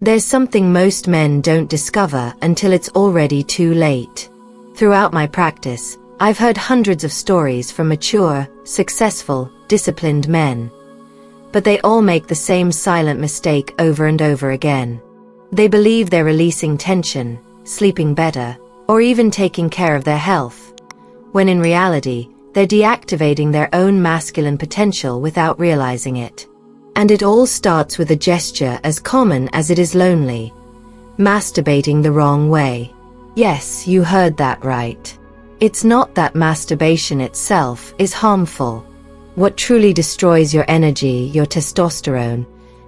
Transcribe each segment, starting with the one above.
There's something most men don't discover until it's already too late. Throughout my practice, I've heard hundreds of stories from mature, successful, disciplined men. But they all make the same silent mistake over and over again. They believe they're releasing tension, sleeping better, or even taking care of their health, when in reality, they're deactivating their own masculine potential without realizing it. And it all starts with a gesture as common as it is lonely: masturbating the wrong way. Yes, you heard that right. It's not that masturbation itself is harmful. What truly destroys your energy, your testosterone,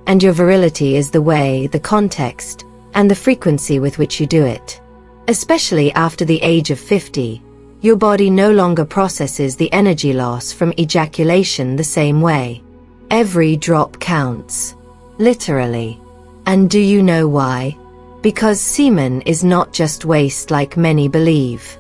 and your virility is the way, the context, and the frequency with which you do it. Especially after the age of 50, your body no longer processes the energy loss from ejaculation the same way. Every drop counts. Literally. And do you know why? Because semen is not just waste like many believe.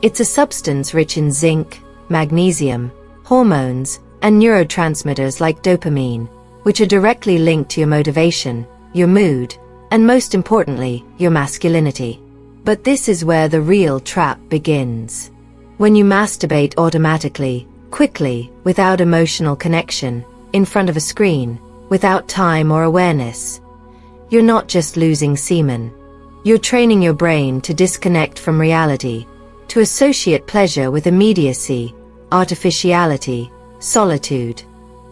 It's a substance rich in zinc, magnesium, hormones, and neurotransmitters like dopamine, which are directly linked to your motivation, your mood, and most importantly, your masculinity. But this is where the real trap begins. When you masturbate automatically, quickly, without emotional connection, in front of a screen, without time or awareness, you're not just losing semen. You're training your brain to disconnect from reality, to associate pleasure with immediacy, artificiality, solitude.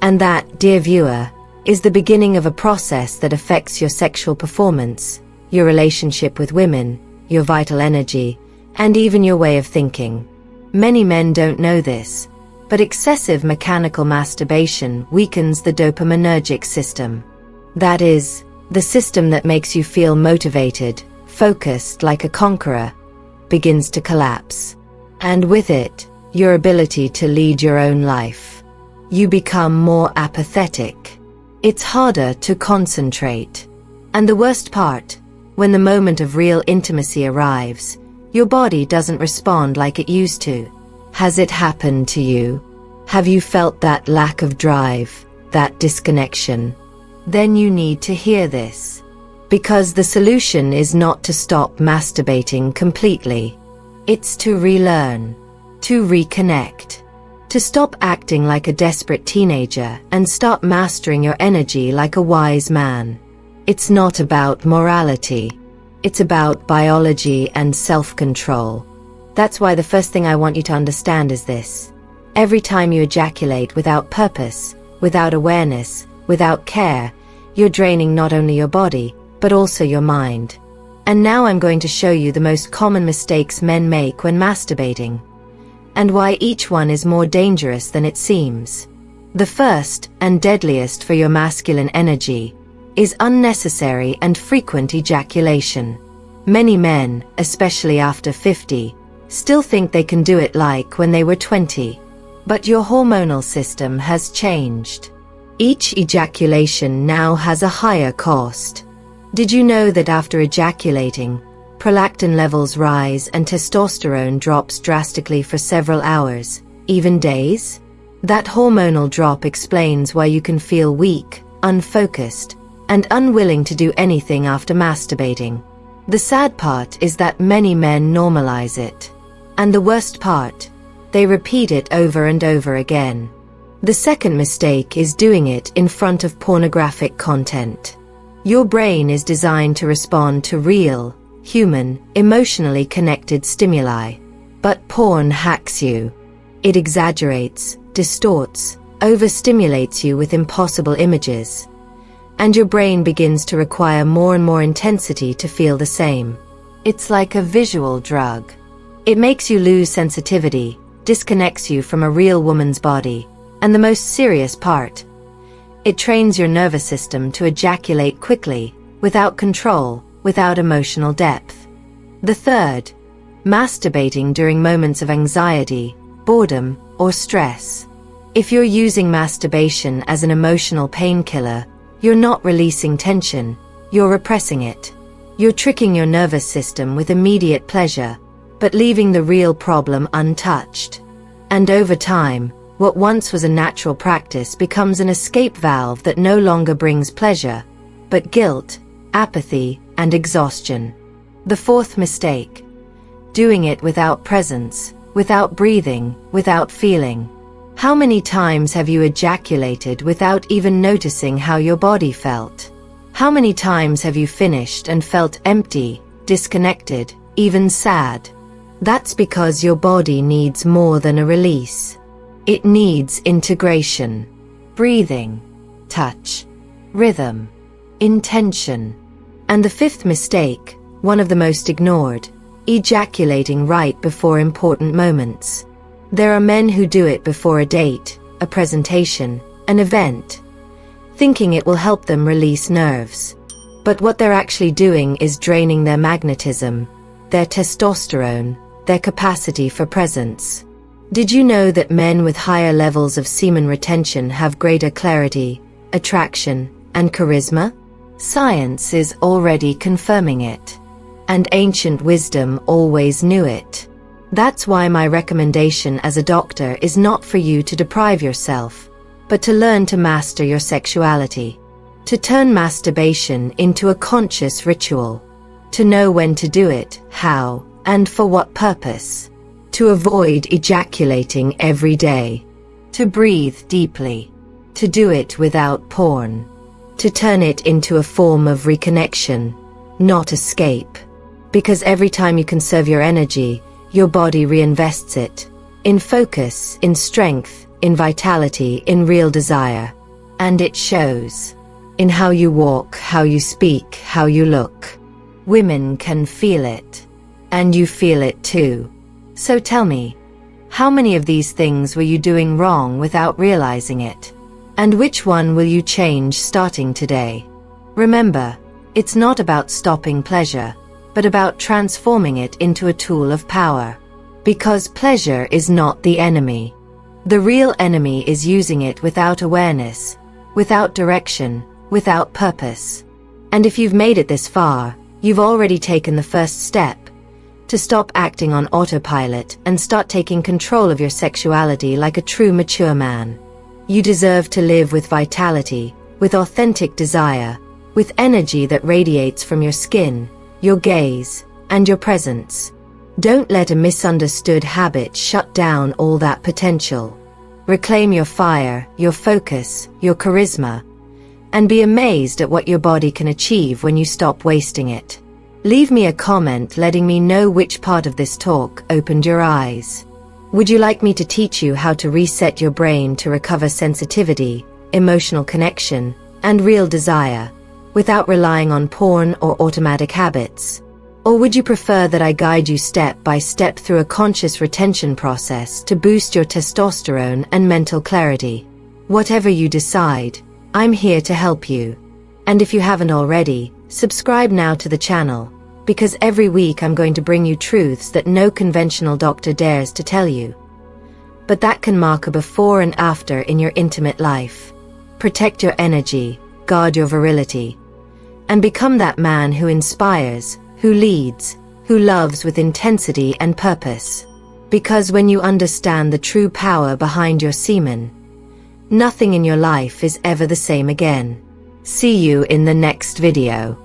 And that, dear viewer, is the beginning of a process that affects your sexual performance, your relationship with women, your vital energy, and even your way of thinking. Many men don't know this, but excessive mechanical masturbation weakens the dopaminergic system. That is, the system that makes you feel motivated, focused like a conqueror, begins to collapse. And with it, your ability to lead your own life. You become more apathetic. It's harder to concentrate. And the worst part, when the moment of real intimacy arrives, your body doesn't respond like it used to. Has it happened to you? Have you felt that lack of drive, that disconnection? Then you need to hear this. Because the solution is not to stop masturbating completely. It's to relearn, to reconnect, to stop acting like a desperate teenager and start mastering your energy like a wise man. It's not about morality. It's about biology and self-control. That's why the first thing I want you to understand is this. Every time you ejaculate without purpose, without awareness, without care, you're draining not only your body, but also your mind. And now I'm going to show you the most common mistakes men make when masturbating, and why each one is more dangerous than it seems. The first, and deadliest for your masculine energy, is unnecessary and frequent ejaculation. Many men, especially after 50, still think they can do it like when they were 20. But your hormonal system has changed. Each ejaculation now has a higher cost. Did you know that after ejaculating, prolactin levels rise and testosterone drops drastically for several hours, even days? That hormonal drop explains why you can feel weak, unfocused, and unwilling to do anything after masturbating. The sad part is that many men normalize it. And the worst part, they repeat it over and over again. The second mistake is doing it in front of pornographic content. Your brain is designed to respond to real, human, emotionally connected stimuli. But porn hacks you. It exaggerates, distorts, overstimulates you with impossible images. And your brain begins to require more and more intensity to feel the same. It's like a visual drug. It makes you lose sensitivity, disconnects you from a real woman's body, and the most serious part, it trains your nervous system to ejaculate quickly, without control, without emotional depth. The third, masturbating during moments of anxiety, boredom, or stress. If you're using masturbation as an emotional painkiller, you're not releasing tension, you're repressing it. You're tricking your nervous system with immediate pleasure, but leaving the real problem untouched. And over time, what once was a natural practice becomes an escape valve that no longer brings pleasure, but guilt, apathy, and exhaustion. The fourth mistake: doing it without presence, without breathing, without feeling. How many times have you ejaculated without even noticing how your body felt? How many times have you finished and felt empty, disconnected, even sad? That's because your body needs more than a release. It needs integration, breathing, touch, rhythm, intention. And the fifth mistake, one of the most ignored: ejaculating right before important moments. There are men who do it before a date, a presentation, an event, thinking it will help them release nerves. But what they're actually doing is draining their magnetism, their testosterone, their capacity for presence. Did you know that men with higher levels of semen retention have greater clarity, attraction, and charisma? Science is already confirming it. And ancient wisdom always knew it. That's why my recommendation as a doctor is not for you to deprive yourself, but to learn to master your sexuality. To turn masturbation into a conscious ritual. To know when to do it, how, and for what purpose. To avoid ejaculating every day. To breathe deeply. To do it without porn. To turn it into a form of reconnection, not escape. Because every time you conserve your energy, your body reinvests it. In focus, in strength, in vitality, in real desire. And it shows. In how you walk, how you speak, how you look. Women can feel it. And you feel it too. So tell me, how many of these things were you doing wrong without realizing it? And which one will you change starting today? Remember, it's not about stopping pleasure, but about transforming it into a tool of power. Because pleasure is not the enemy. The real enemy is using it without awareness, without direction, without purpose. And if you've made it this far, you've already taken the first step. To stop acting on autopilot and start taking control of your sexuality like a true mature man. You deserve to live with vitality, with authentic desire, with energy that radiates from your skin, your gaze, and your presence. Don't let a misunderstood habit shut down all that potential. Reclaim your fire, your focus, your charisma, and be amazed at what your body can achieve when you stop wasting it. Leave me a comment letting me know which part of this talk opened your eyes. Would you like me to teach you how to reset your brain to recover sensitivity, emotional connection, and real desire, without relying on porn or automatic habits? Or would you prefer that I guide you step by step through a conscious retention process to boost your testosterone and mental clarity? Whatever you decide, I'm here to help you. And if you haven't already, subscribe now to the channel, because every week I'm going to bring you truths that no conventional doctor dares to tell you. But that can mark a before and after in your intimate life. Protect your energy, guard your virility, and become that man who inspires, who leads, who loves with intensity and purpose. Because when you understand the true power behind your semen, nothing in your life is ever the same again. See you in the next video.